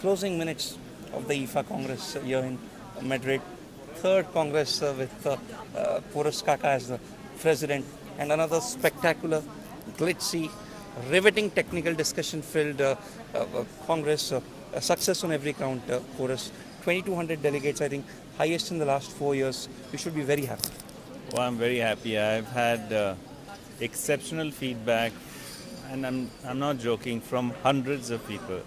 closing minutes of the IFA Congress here in Madrid. Third Congress with Porus Kaka as the president, and another spectacular, glitzy, riveting technical discussion-filled Congress. A success on every count, Porus. 2,200 delegates, I think, highest in the last 4 years. You should be very happy. Well, I'm very happy. I've had exceptional feedback, and I'm not joking, from hundreds of people,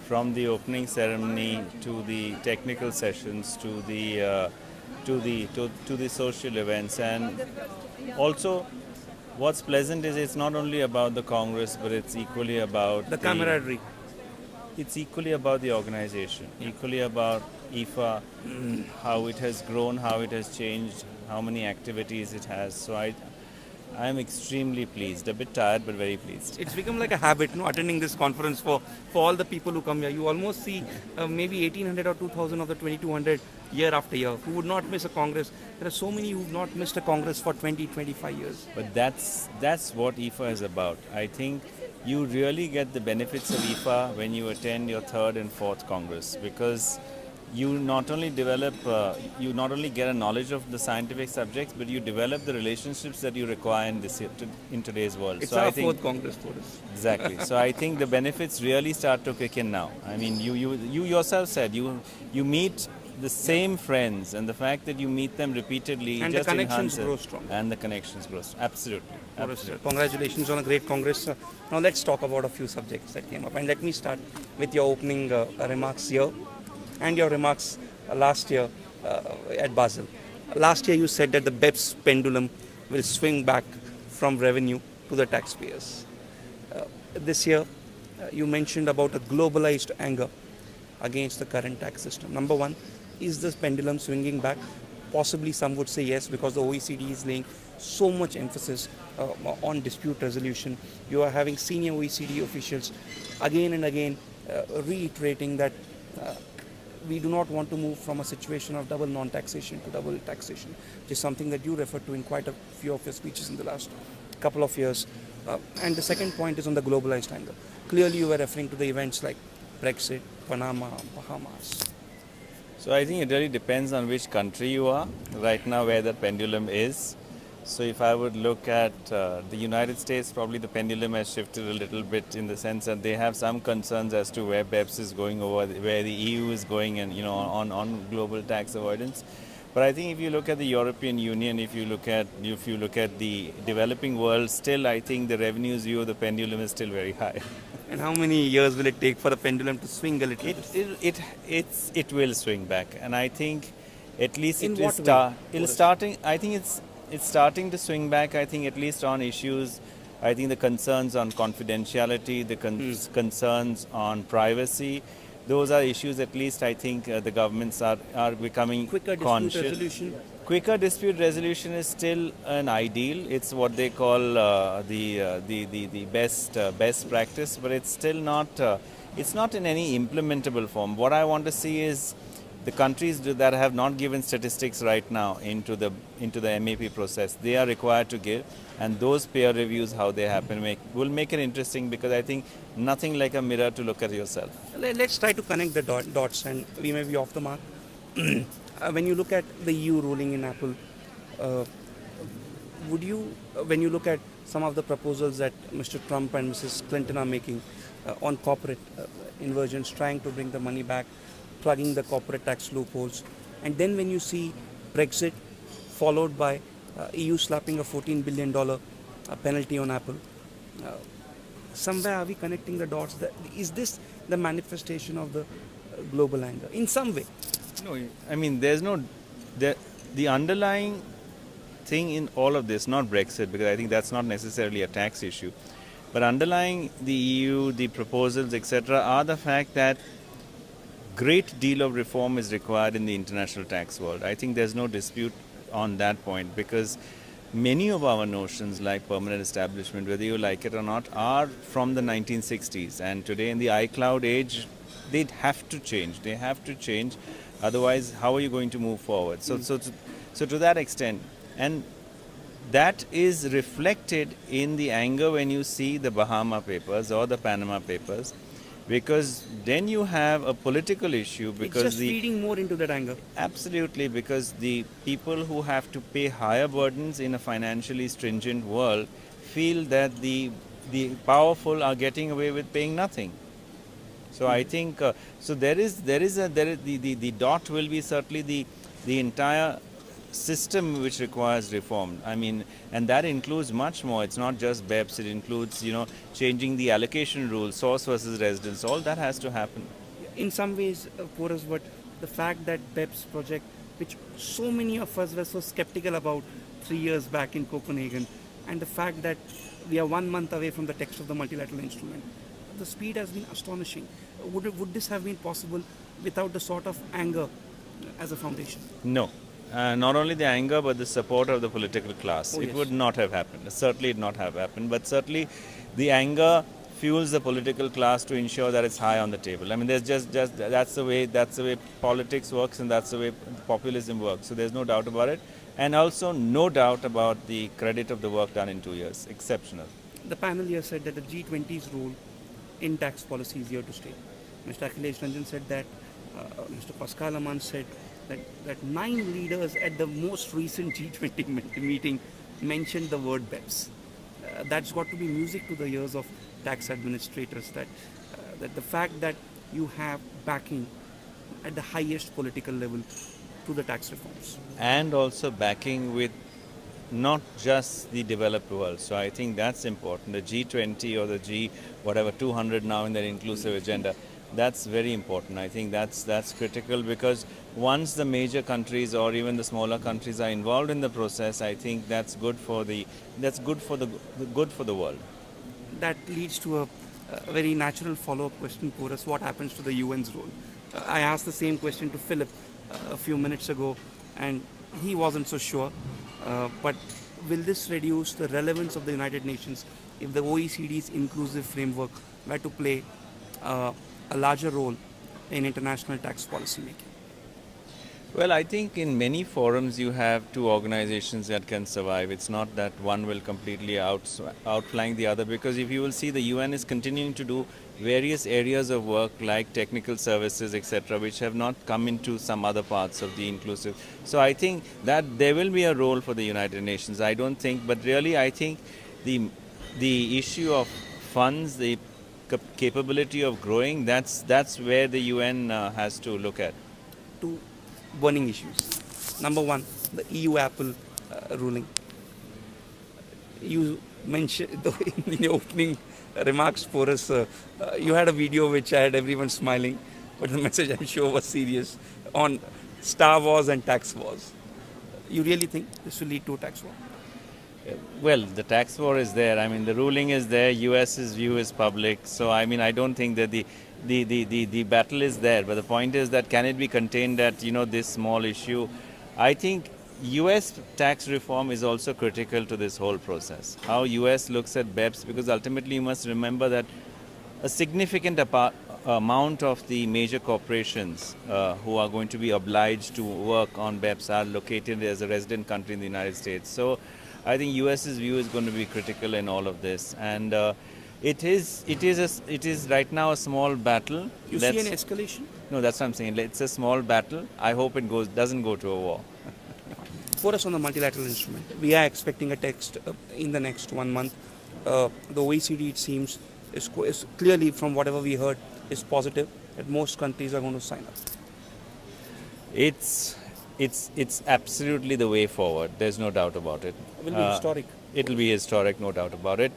from the opening ceremony to the technical sessions to the social events. And also, what's pleasant is it's not only about the Congress, but it's equally about the camaraderie. It's equally about the organization, equally about IFA, how it has grown, how it has changed, how many activities it has. So I am extremely pleased, a bit tired but very pleased. It's become like a habit, attending this conference for all the people who come here. You almost see maybe 1,800 or 2,000 of the 2,200 year after year who would not miss a Congress. There are so many who have not missed a Congress for 20, 25 years. But that's what IFA is about. I think you really get the benefits of IFA when you attend your third and fourth Congress, because you not only develop, you not only get a knowledge of the scientific subjects, but you develop the relationships that you require in today's world. It's our fourth Congress, Porus. Exactly. So I think the benefits really start to kick in now. I mean, you yourself said you meet the same friends, and the fact that you meet them repeatedly and just the connections enhances grow strong. And the connections grow strong. Absolutely. Absolutely. Congratulations on a great Congress. Now let's talk about a few subjects that came up, and let me start with your opening remarks here and your remarks last year at Basel. Last year you said that the BEPS pendulum will swing back from revenue to the taxpayers. This year you mentioned about a globalized anger against the current tax system. Number one, is this pendulum swinging back? Possibly some would say yes, because the OECD is laying so much emphasis on dispute resolution. You are having senior OECD officials again and again reiterating that we do not want to move from a situation of double non-taxation to double taxation, which is something that you referred to in quite a few of your speeches in the last couple of years. And the second point is on the globalized angle. Clearly you were referring to the events like Brexit, Panama, Bahamas. So I think it really depends on which country you are right now, where the pendulum is. So if I would look at the United States, probably the pendulum has shifted a little bit, in the sense that they have some concerns as to where BEPS is going, over where the EU is going, and on global tax avoidance. But I think if you look at the European Union, if you look at the developing world, still I think the revenues view of the pendulum is still very high. And how many years will it take for the pendulum to swing a little? It will swing back, and I think at least it's starting to swing back. I think at least on issues, I think the concerns on confidentiality, the concerns on privacy, those are issues at least I think the governments are becoming conscious. Dispute resolution. Quicker dispute resolution is still an ideal. It's what they call the best practice, but it's still not. It's not in any implementable form. What I want to see is the countries that have not given statistics right now into the MAP process. They are required to give, and those peer reviews, how they happen, will make it interesting, because I think nothing like a mirror to look at yourself. Let's try to connect the dots, and we may be off the mark. When you look at the EU ruling in Apple, when you look at some of the proposals that Mr. Trump and Mrs. Clinton are making on corporate inversions, trying to bring the money back, plugging the corporate tax loopholes, and then when you see Brexit followed by EU slapping a $14 billion penalty on Apple, somewhere are we connecting the dots? Is this the manifestation of the global anger in some way? No, I mean, the underlying thing in all of this, not Brexit, because I think that's not necessarily a tax issue, but underlying the EU, the proposals, etc., are the fact that great deal of reform is required in the international tax world. I think there's no dispute on that point, because many of our notions, like permanent establishment, whether you like it or not, are from the 1960s, and today in the iCloud age, they have to change. They have to change. Otherwise, how are you going to move forward? So to that extent, and that is reflected in the anger when you see the Bahama papers or the Panama papers. because then you have a political issue. Because it's just feeding more into that anger. Absolutely, because the people who have to pay higher burdens in a financially stringent world feel that the powerful are getting away with paying nothing. So I think so. The dot will be certainly the entire system which requires reform. I mean, and that includes much more. It's not just BEPS. It includes, you know, changing the allocation rules, source versus residence. All that has to happen. In some ways, Porus, but the fact that BEPS project, which so many of us were so skeptical about 3 years back in Copenhagen, and the fact that we are 1 month away from the text of the multilateral instrument, the speed has been astonishing. Would this have been possible without the sort of anger as a foundation? No. Not only the anger, but the support of the political class. It would not have happened. Certainly it not have happened. But certainly the anger fuels the political class to ensure that it's high on the table. I mean, there's just that's the way politics works, and that's the way populism works. So there's no doubt about it. And also no doubt about the credit of the work done in 2 years. Exceptional. The panel here said that the G20's role in tax policy is here to stay. Mr. Akhilesh Ranjan said that, Mr. Pascal Aman said that 9 leaders at the most recent G20 meeting mentioned the word BEPS. That's got to be music to the ears of tax administrators, that the fact that you have backing at the highest political level to the tax reforms. And also backing with not just the developed world. So I think that's important. The G20 or the G200 now in their inclusive agenda, that's very important. I think that's critical, because once the major countries or even the smaller countries are involved in the process, I think that's good for the world. That leads to a very natural follow-up question for us. What happens to the UN's role? I asked the same question to Philip a few minutes ago, and he wasn't so sure. But will this reduce the relevance of the United Nations if the OECD's inclusive framework were to play a larger role in international tax policy making? Well, I think in many forums you have two organizations that can survive. It's not that one will completely outflank the other, because if you will see, the UN is continuing to do various areas of work like technical services, etc., which have not come into some other parts of the inclusive. So I think that there will be a role for the United Nations. I don't think, but really I think the issue of funds, the capability of growing, that's where the UN has to look at. Two burning issues. Number one, the EU Apple ruling. You mentioned in your opening remarks for us, you had a video which had everyone smiling, but the message I'm sure was serious on Star Wars and tax wars. You really think this will lead to a tax war? Well, the tax war is there. I mean, the ruling is there. US's view is public. So, I mean, I don't think that the battle is there. But the point is that can it be contained at, you know, this small issue? I think US tax reform is also critical to this whole process. How US looks at BEPS, because ultimately you must remember that a significant amount of the major corporations who are going to be obliged to work on BEPS are located as a resident country in the United States. So I think US's view is going to be critical in all of this, and it is right now a small battle. You see an escalation? No, that's what I'm saying. It's a small battle. I hope it doesn't go to a war. For us on the multilateral instrument, we are expecting a text in the next 1 month. The OECD, it seems, is clearly, from whatever we heard, is positive that most countries are going to sign up. It's absolutely the way forward. There's no doubt about it. It will be historic. It will be historic, no doubt about it.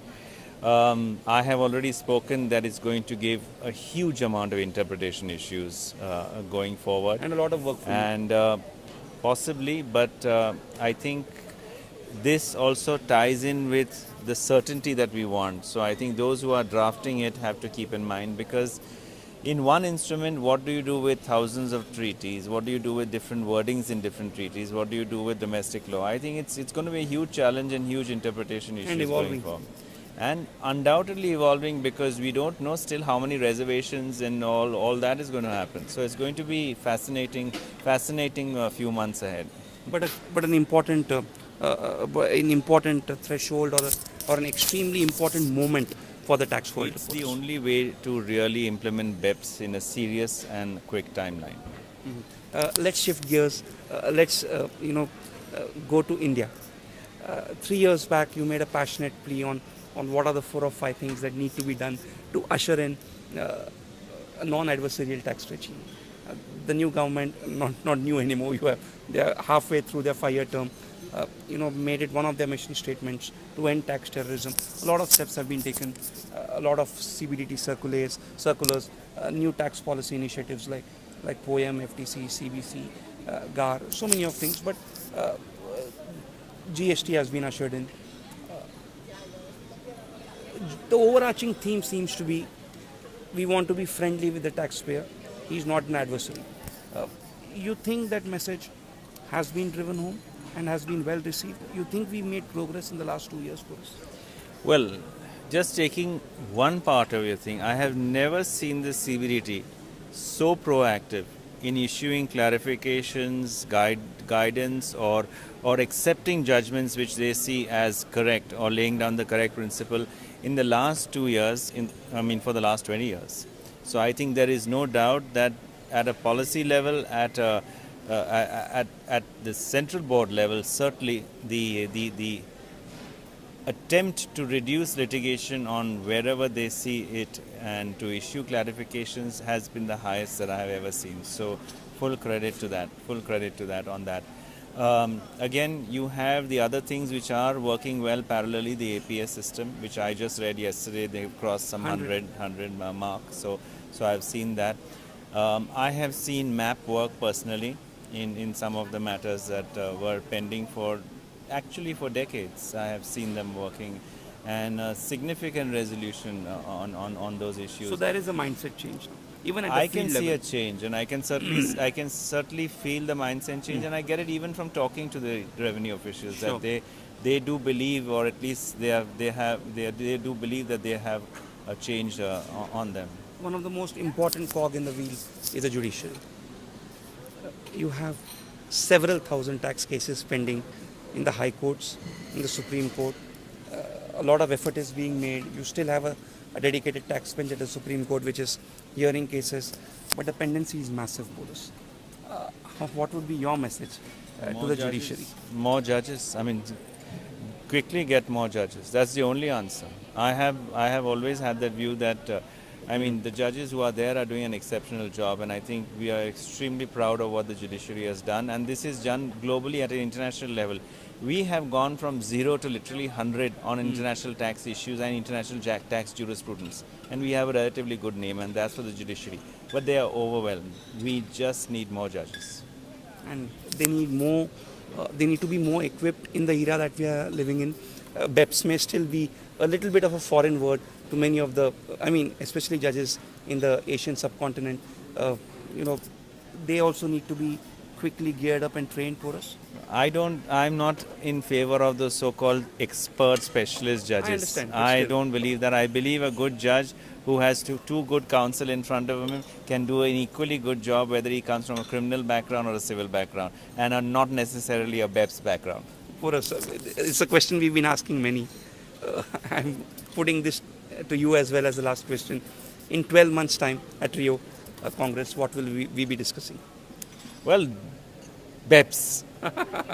I have already spoken that it's going to give a huge amount of interpretation issues going forward. And a lot of work for you. Possibly, but I think this also ties in with the certainty that we want. So I think those who are drafting it have to keep in mind, because in one instrument, what do you do with thousands of treaties? What do you do with different wordings in different treaties? What do you do with domestic law? I think it's going to be a huge challenge and huge interpretation issues and evolving. Going forward. And undoubtedly evolving, because we don't know still how many reservations and all that is going to happen. So it's going to be fascinating a few months ahead. But an important threshold or an extremely important moment for the tax world. It's the only way to really implement BEPS in a serious and quick timeline. Let's shift gears. Let's go to India. 3 years back, you made a passionate plea on what are the 4 or 5 things that need to be done to usher in a non-adversarial tax regime. The new government, not new anymore, they are halfway through their 5-year term, made it one of their mission statements to end tax terrorism. A lot of steps have been taken, a lot of CBDT circulars, new tax policy initiatives like POEM, FTC, CBC, GAR, so many of things, but GST has been ushered in. The overarching theme seems to be we want to be friendly with the taxpayer. He's not an adversary. You think that message has been driven home and has been well received? You think we made progress in the last 2 years, Porus? Well, just taking one part of your thing, I have never seen the CBDT so proactive in issuing clarifications, guidance, or accepting judgments which they see as correct or laying down the correct principle in the last 2 years, for the last 20 years. So I think there is no doubt that at a policy level, at the central board level, certainly the attempt to reduce litigation on wherever they see it and to issue clarifications has been the highest that I have ever seen. So full credit to that on that. Again, you have the other things which are working well parallelly, the APS system, which I just read yesterday, they've crossed some 100 mark. So I've seen that. I have seen MAP work personally in some of the matters that were pending for decades. I have seen them working, and significant resolution on those issues. So there is a mindset change now. Even at the I field can see level. a change, and I can certainly feel the mindset change, and I get it even from talking to the revenue officials that they do believe, or at least they do believe that they have a change on them. One of the most important cog in the wheel is the judiciary. You have several thousand tax cases pending in the high courts, in the Supreme Court. A lot of effort is being made. You still have a dedicated tax bench at the Supreme Court which is hearing cases, but the pendency is massive, Porus. What would be your message to the judiciary? More judges. Quickly get more judges. That's the only answer. I have always had that view that the judges who are there are doing an exceptional job, and I think we are extremely proud of what the judiciary has done, and this is done globally at an international level. We have gone from 0 to literally 100 on international tax issues and international tax jurisprudence, and we have a relatively good name, and that's for the judiciary. But they are overwhelmed. We just need more judges. And they need more. They need to be more equipped in the era that we are living in. BEPS may still be a little bit of a foreign word to many of the, especially judges in the Asian subcontinent. They also need to be quickly geared up and trained for us. I'm not in favor of the so-called expert specialist judges. I understand. I don't believe that. I believe a good judge who has two good counsel in front of him can do an equally good job whether he comes from a criminal background or a civil background, and are not necessarily a BEPS background. Porus, it's a question we've been asking many. I'm putting this to you as well as the last question. In 12 months' time at Rio Congress, what will we be discussing? Well, BEPS.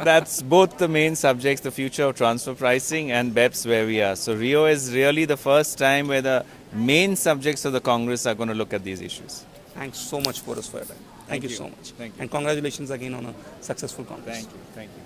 That's both the main subjects, the future of transfer pricing and BEPS where we are. So Rio is really the first time where the main subjects of the Congress are going to look at these issues. Thanks so much, Porus, for your time. Thank you so much. Thank you. And congratulations again on a successful Congress. Thank you.